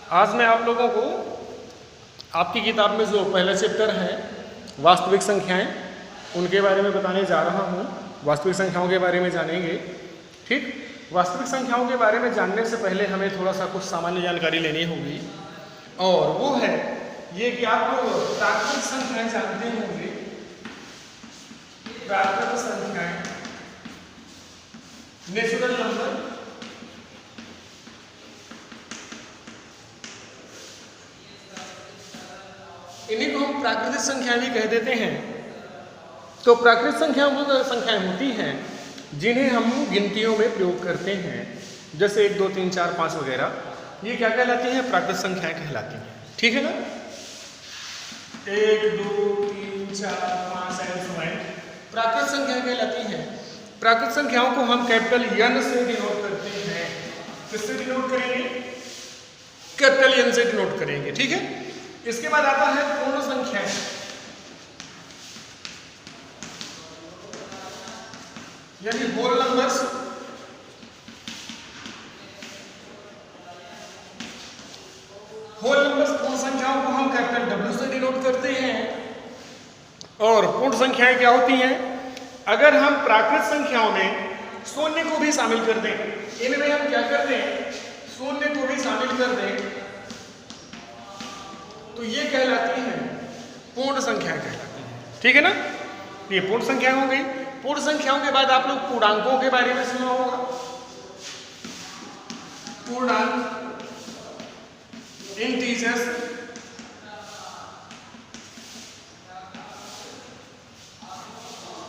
आज मैं आप लोगों को आपकी किताब में जो पहला चैप्टर है वास्तविक संख्याएं, उनके बारे में बताने जा रहा हूँ। वास्तविक संख्याओं के बारे में जानेंगे। ठीक, वास्तविक संख्याओं के बारे में जानने से पहले हमें थोड़ा सा कुछ सामान्य जानकारी लेनी होगी, और वो है ये कि आप लोग प्राकृतिक संख्याएं जानते होंगे। प्राकृतिक संख्याएं, नेचुरल नंबर, इन्हीं को हम प्राकृतिक संख्याएं भी कह देते हैं। तो प्राकृतिक संख्याएं वो संख्याएं होती हैं जिन्हें हम गिनतियों में प्रयोग करते हैं, जैसे 1, 2, 3, 4, 5 वगैरह। ये क्या कहलाती हैं? प्राकृतिक संख्याएं कहलाती हैं। ठीक है ना? 1, 2, 3, 4, 5 प्राकृतिक संख्याएं कहलाती हैं। प्राकृतिक संख्याओं को हम कैपिटल एन से डिनोट करते हैं। किससे डिनोट करेंगे? कैपिटल एन से डिनोट करेंगे। ठीक है। इसके बाद आता है पूर्ण संख्याएं। यानी होल नंबर्स। होल नंबर्स पूर्ण संख्याओं को हम कैपिटल डब्ल्यू से डिनोट करते हैं। और पूर्ण संख्याएं क्या होती हैं? अगर हम प्राकृतिक संख्याओं में शून्य को भी शामिल कर दें, इनमें हम क्या कर दें? शून्य को भी शामिल कर दें, तो ये कहलाती हैं पूर्ण संख्याएं कहलाती हैं। ठीक है ना? ये पूर्ण संख्याएं हो गई। पूर्ण संख्याओं के बाद आप लोग पूर्णांकों के बारे में सुना होगा। पूर्णांक, इंटीजर्स,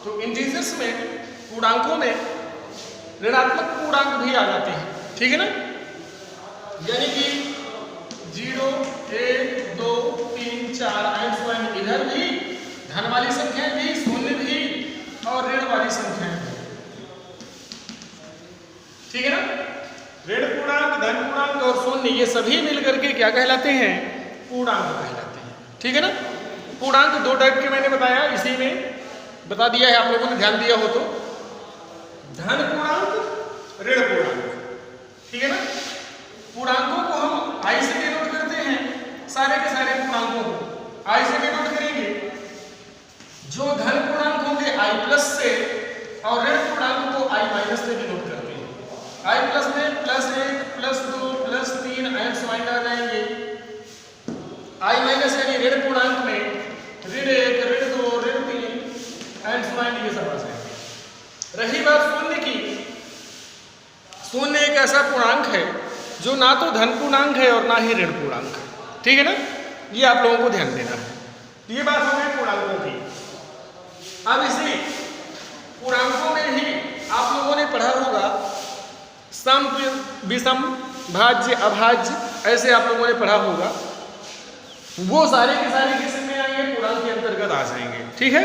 तो इंटीजर्स में, पूर्णांकों में ऋणात्मक पूर्णांक भी आ जाते हैं। ठीक है ना? यानी कि 0, 1, 2, 3, 4 इधर भी धन वाली संख्याएं भी, शून्य भी और ऋण वाली संख्याएं भी। ठीक है ना? ऋण पूर्णांक, धन पूर्णांक और शून्य, ये सभी मिलकर के क्या कहलाते हैं? पूर्णांक कहलाते हैं। ठीक है ना? पूर्णांक दो टाइप के मैंने बताया, इसी में बता दिया है, आप लोगों ने ध्यान दिया हो तो। धन पूर्णांक, ऋण पूर्णांक। ठीक है ना? पूर्णांकों को हम आई से डिनोट करते हैं। सारे के सारे पूर्णांकों को आई से डिनोट करेंगे। जो धन पूर्णांक होंगे आई प्लस से, और ऋण पूर्णांक को आई माइनस से डिनोट करते हैं। आई प्लस में +1, +2, +3 एंड सो ऑन आ जाएंगे। आई माइनस यानी ऋण पूर्णांक में ऋण 1, ऋण 2, ऋण 3 एंड सो ऑन, ये सब आ जाएंगे। रही बात शून्य की, शून्य एक ऐसा पूर्णांक है जो ना तो धन पूर्णांक है और ना ही ऋण पूर्णांक है। ठीक है ना? ये आप लोगों को ध्यान देना है। ये बात हो गई पूर्णांकों की। अब इसी पूर्णांकों में ही आप लोगों ने पढ़ा होगा सम, विषम, भाज्य, अभाज्य, ऐसे आप लोगों ने पढ़ा होगा। वो सारे के सारे किस में आएंगे? पूर्णांक के अंतर्गत आ जाएंगे। ठीक है?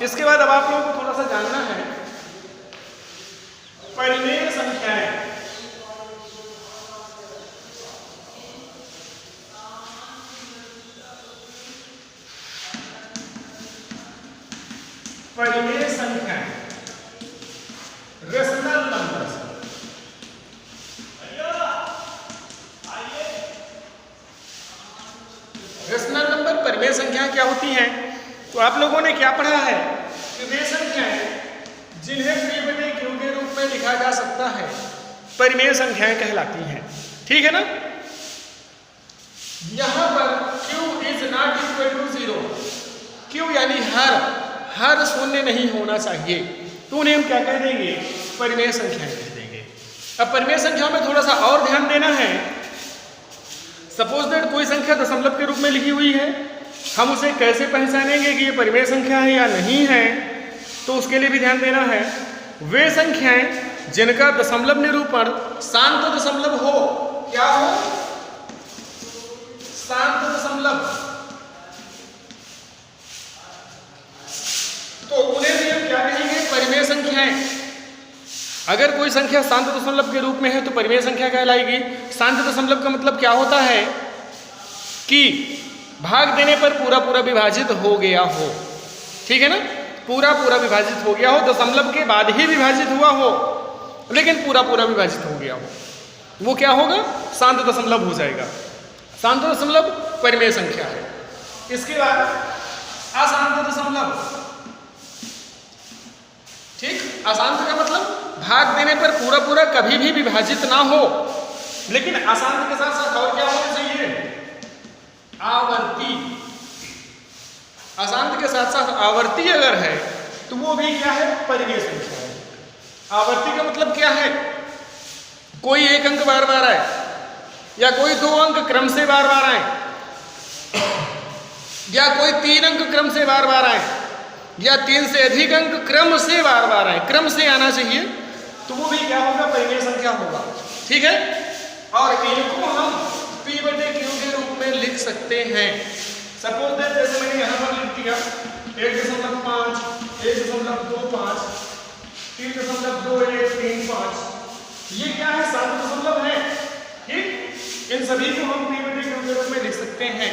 इसके बाद अब आप लोगों को थोड़ा सा जानना है परिमेय संख्याएं। परिमेय संख्याएं, रेशनल नंबर्स। रेशनल नंबर, परिमेय संख्याएं क्या होती हैं? तो आप लोगों ने क्या पढ़ा है कि वे संख्याएं जिन्हें P/Q के रूप में लिखा जा सकता है परिमेय संख्याएं कहलाती हैं। ठीक है ना? यहां पर Q is not equal to 0। Q यानी हर शून्य नहीं होना चाहिए, तो उन्हें हम क्या कह देंगे? परिमेय संख्याएं कह देंगे। अब परिमेय संख्याओं में थोड़ा सा और ध्यान देना है। सपोज दैट कोई संख्या दशमलव के रूप में लिखी हुई है, हम उसे कैसे पहचानेंगे कि ये परिमेय संख्या है या नहीं है? तो उसके लिए भी ध्यान देना है। वे संख्याएं जिनका दशमलव निरूपण शांत दशमलव हो, क्या हो? शांत दशमलव, तो उन्हें भी हम क्या कहेंगे? परिमेय संख्याएं। अगर कोई संख्या शांत दशमलव के रूप में है तो परिमेय संख्या कहलाएगी। शांत दशमलव का मतलब क्या होता है? कि भाग देने पर पूरा पूरा विभाजित हो गया हो। ठीक है ना? पूरा पूरा विभाजित हो गया हो, दशमलव के बाद ही विभाजित हुआ हो, लेकिन पूरा पूरा विभाजित हो गया हो, वो क्या होगा? शांत दशमलव हो जाएगा। शांत दशमलव परिमेय संख्या है। इसके बाद अशांत दशमलव, ठीक, अशांत का मतलब भाग देने पर पूरा पूरा कभी भी विभाजित ना हो, लेकिन अशांत के साथ साथ और क्या होना चाहिए, आवर्ती। अशांत के साथ साथ आवर्ती अगर है तो वो भी क्या है, परिमेय संख्या है। आवर्ती का मतलब क्या है, कोई एक अंक बार बार आए या कोई दो अंक क्रम से बार बार आए या कोई तीन अंक क्रम से बार बार आए या तीन से अधिक अंक क्रम से बार बार आए, क्रम से आना चाहिए, तो वो भी क्या होगा, परिमेय संख्या होगा। ठीक है, और इनको हम P बटे Q के रूप में लिख सकते हैं। सपोज दैट जैसे मैंने यहाँ पर लिख दिया 1.5, 1.25, 3.2135, ये क्या है, शांत दशमलव है। ठीक, इन सभी को हम P बटे Q के रूप में लिख सकते हैं।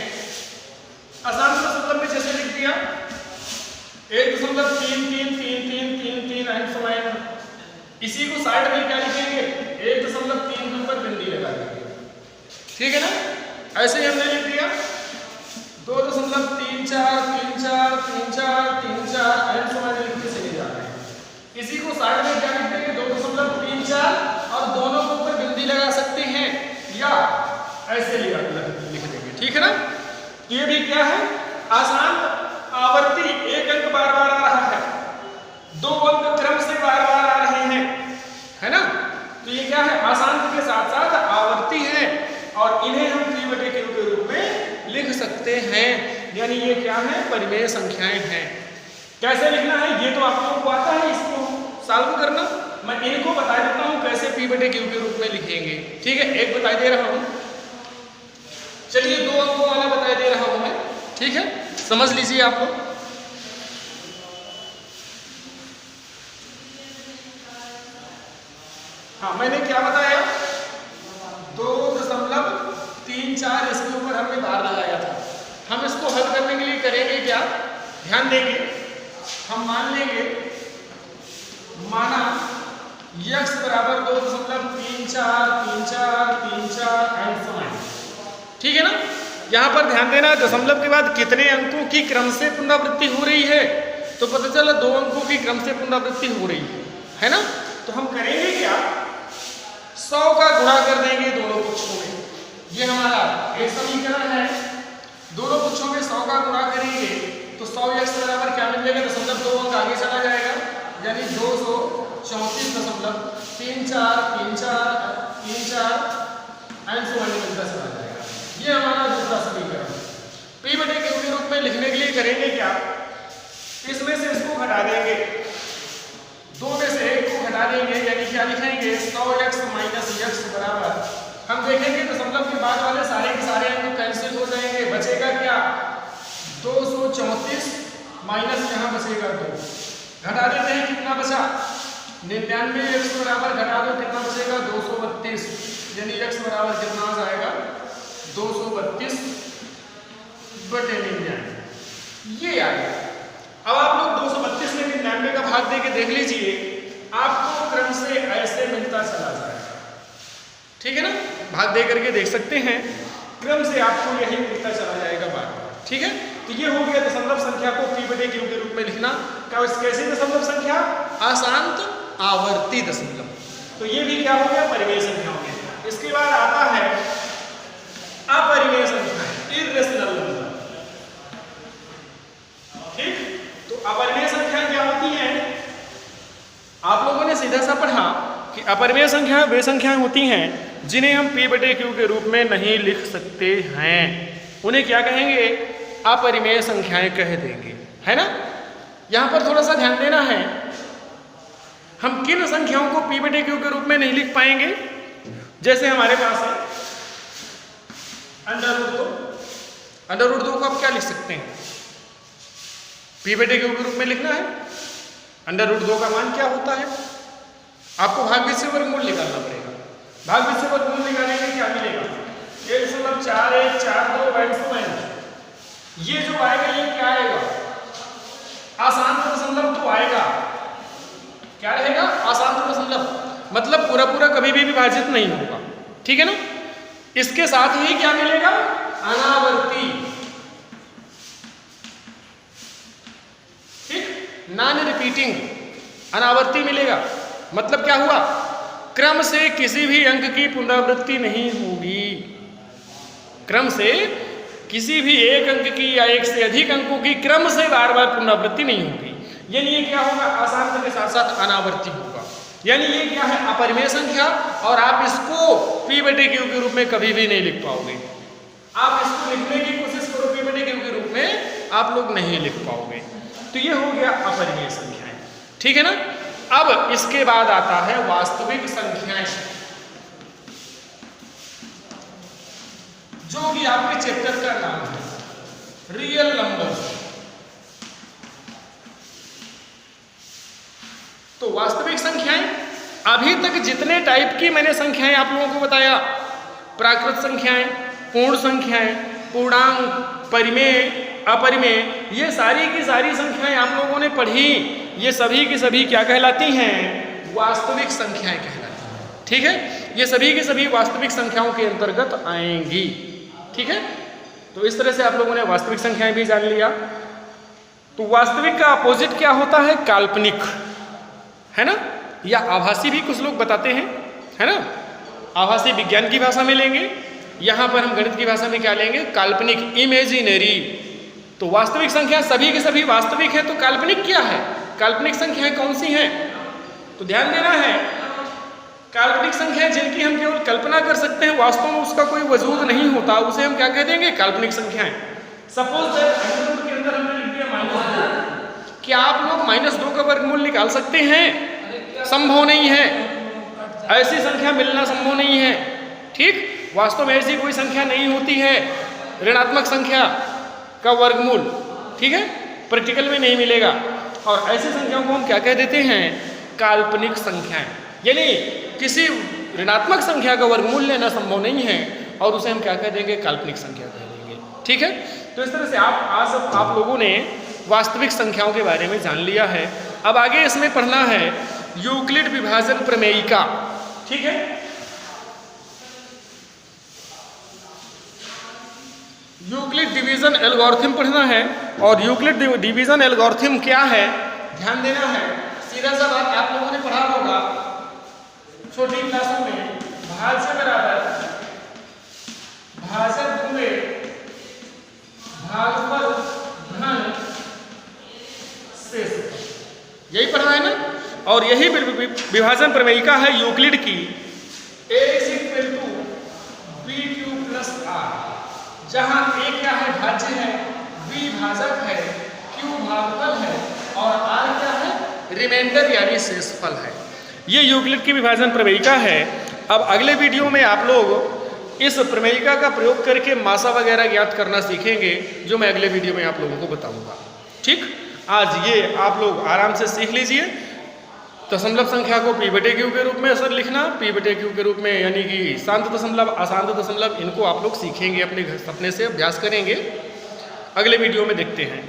अशांत दशमलव में जैसे लिख दिया 1.333333 एंड सो ऑन, इसी को साइड में क्या लिखेंगे, 1.3 के ऊपर बिंदी लगा देंगे। ठीक है ना, ऐसे ही हमने लिख दिया 2.34343434 एंड सो ऑन लिखते चले जा रहे हैं। इसी को साइड में क्या लिख देंगे, 2.34 और दोनों के ऊपर बिंदी लगा सकते हैं या ऐसे लिख देंगे। ठीक है ना, ये भी क्या है, अशांत आवर्ती, एक अंक बार बार आ रहा है, दो अंक क्रम से बार बार आ रहे हैं, है ना, तो ये क्या है, अशांत के साथ साथ आवर्ती है और इन्हें हम P बटे Q के रूप में लिख सकते हैं, यानी ये क्या है, परिमेय संख्याएं हैं। कैसे लिखना है ये तो आप लोगों को आता है, इसको सॉल्व करना, मैं इनको बता देता हूं कैसे P बटे Q के रूप में लिखेंगे। ठीक है, एक बता दे रहा हूं, चलिए दो अंकों वाला बता दे रहा हूं मैं। ठीक है, समझ लीजिए आप लोग। हाँ, मैंने क्या बताया, 2.34 इसके ऊपर हमने बार लगाया था। हम इसको हल करने के लिए करेंगे क्या, ध्यान देंगे, हम मान लेंगे, माना x बराबर 2.343434 एंड सो ऑन। ठीक है ना, यहाँ पर ध्यान देना, दशमलव के बाद कितने अंकों की क्रम से पुनरावृत्ति हो रही है, तो पता चला 2 अंकों की क्रम से पुनरावृत्ति हो रही है ना। तो हम करेंगे क्या, 100 का गुणा कर देंगे दोनों पक्षों में। ये हमारा एक समीकरण है, दोनों पक्षों में 100 का गुणा करेंगे तो 100x बराबर क्या मिल जाएगा, दशमलव 2 अंक आगे चला जाएगा, यानी 234.3434 एंड सो ऑन मिलता चला जाएगा। ये हमारा दूसरा समीकरण। P बटे Q के रूप में लिखने के लिए करेंगे क्या, इसमें से इसको घटा देंगे, 2 में से 1 को घटा देंगे, यानी क्या लिखेंगे, 100x माइनस x बराबर, हम देखेंगे दशमलव के बाद वाले सारे के सारे अंक कैंसिल हो जाएंगे, बचेगा क्या, 234 माइनस यहाँ बचेगा 2, घटा देते हैं, कितना बचा, 99x बराबर घटा दो, कितना बचेगा, 232, यानी x बराबर कितना आ जाएगा, 232 बटे 99, ये आ गया। अब आप लोग 232 में 99 का भाग देके देख लीजिए, आपको क्रम से ऐसे मिलता चला जाएगा। ठीक है ना, भाग दे करके देख सकते हैं, क्रम से आपको यही मिलता चला जाएगा बार बार। ठीक है, तो ये हो गया दशमलव संख्या को P बटे Q के रूप में लिखना। कैसी दशमलव संख्या, अशांत आवर्ती दशमलव, तो ये भी क्या हो गया, परिमेय संख्या हो गया। इसके बाद आता है अपरिमेय संख्या, इर्रेशनल नंबर। ठीक, तो अपरिमेय संख्या क्या होती है, आप लोगों ने सीधा सा पढ़ा कि अपरिमेय संख्या वे संख्याएं होती हैं जिन्हें हम P बटे Q के रूप में नहीं लिख सकते हैं, उन्हें क्या कहेंगे, अपरिमेय संख्याएं कह देंगे, है ना। यहां पर थोड़ा सा ध्यान देना है, हम किन संख्याओं को P बटे Q के रूप में नहीं लिख पाएंगे, जैसे हमारे पास है अंडर रूट 2 को आप क्या लिख सकते हैं, P बटे Q के रूप में लिखना है। अंडर रूट 2 का मान क्या होता है, आपको भाग्य से वर्गमूल निकालना पड़ेगा, भाग्य से वर्गमूल निकालेंगे क्या मिलेगा, 1.4142, ये जो आएगा ये क्या आएगा, अशांत दशमलव तो आएगा, क्या रहेगा, अशांत दशमलव, मतलब पूरा पूरा कभी भी विभाजित नहीं होगा। ठीक है ना, इसके साथ ही क्या मिलेगा? अनावर्ती, ठीक, नॉन रिपीटिंग अनावर्ती मिलेगा। मतलब क्या हुआ? क्रम से किसी भी अंक की पुनरावृत्ति नहीं होगी। क्रम से किसी भी एक अंक की या एक से अधिक अंकों की क्रम से बार बार पुनरावृत्ति नहीं होगी। यानी ये क्या होगा? अशांत के साथ साथ अनावर्ती होगा। यानी ये क्या है? अपरिमेय संख्या, और आप इसको p/q के रूप में कभी भी नहीं लिख पाओगे। आप इसको लिखने की कोशिश करो p/q के रूप में, आप लोग नहीं लिख पाओगे। तो ये हो गया अपरिमेय संख्याएं, ठीक है ना। अब इसके बाद आता है वास्तविक संख्याएं, जो कि आपके चैप्टर का नाम है रियल नंबर्स। तो वास्तविक संख्याएं, अभी तक जितने टाइप की मैंने संख्याएं आप लोगों को बताया, प्राकृत संख्याएं, पूर्ण संख्याएं, पूर्णांक, परिमेय, अपरिमेय, ये सारी की सारी संख्याएं आप लोगों ने पढ़ी। ये सभी की सभी क्या कहलाती हैं? वास्तविक संख्याएं कहलाती हैं, ठीक है। ये सभी की सभी वास्तविक संख्याओं के अंतर्गत आएंगी, ठीक है। तो इस तरह से आप लोगों ने वास्तविक संख्याएं भी जान लिया। तो वास्तविक का अपोजिट क्या होता है? काल्पनिक, है ना, या आभासी भी कुछ लोग बताते हैं, है ना। आभासी विज्ञान की भाषा में लेंगे, यहाँ पर हम गणित की भाषा में क्या लेंगे? काल्पनिक, इमेजिनरी। तो वास्तविक संख्या सभी के सभी वास्तविक है, तो काल्पनिक क्या है? काल्पनिक संख्याएं कौन सी हैं? तो ध्यान देना है, काल्पनिक संख्याएं जिनकी हम केवल कल्पना कर सकते हैं, वास्तव में उसका कोई वजूद नहीं होता, उसे हम क्या कह देंगे? काल्पनिक संख्याएं। सपोज दैट के अंदर हमने लिख दिया -2, क्या आप लोग -2 का वर्गमूल निकाल सकते हैं? संभव नहीं है, ऐसी संख्या मिलना संभव नहीं है, ठीक। वास्तव में ऐसी कोई संख्या नहीं होती है ऋणात्मक संख्या का वर्गमूल, ठीक है, प्रैक्टिकल में नहीं मिलेगा। और ऐसी संख्याओं को हम क्या कह देते हैं? काल्पनिक संख्याएं। यानी किसी ऋणात्मक संख्या का वर्गमूल लेना संभव नहीं है, और उसे हम क्या कह देंगे? काल्पनिक संख्या कह देंगे, ठीक है। तो इस तरह से आज आप लोगों ने वास्तविक संख्याओं के बारे में जान लिया है। अब आगे इसमें पढ़ना है यूक्लिड विभाजन प्रमेयिका, ठीक है। यूक्लिड डिवीजन एल्गोरिथम पढ़ना है। और यूक्लिड डिवीजन एल्गोरिथम क्या है? ध्यान देना है, सीधा सा बात आप लोगों ने पढ़ा होगा छोटी क्लासों में, भाज्य बराबर भाजक हुए भागफल धन शेष, यही पढ़ा है ना। और यही विभाजन प्रमेयिका है यूक्लिड की, a = bq + r, जहां a क्या है? भाज्य है, b भाजक है, q भागफल है, और r क्या है? रिमाइंडर यानी शेषफल है। ये यूक्लिड की विभाजन प्रमेयिका है। अब अगले वीडियो में आप लोग इस प्रमेयिका का प्रयोग करके मासा वगैरह ज्ञात करना सीखेंगे, जो मैं अगले वीडियो में आप लोगों को बताऊंगा, ठीक। आज ये आप लोग आराम से सीख लीजिए। दशमलव संख्या को p/q के रूप में असर लिखना, p/q के रूप में, यानी कि शांत दशमलव, अशांत दशमलव, इनको आप लोग सीखेंगे, अपने से अभ्यास करेंगे। अगले वीडियो में देखते हैं।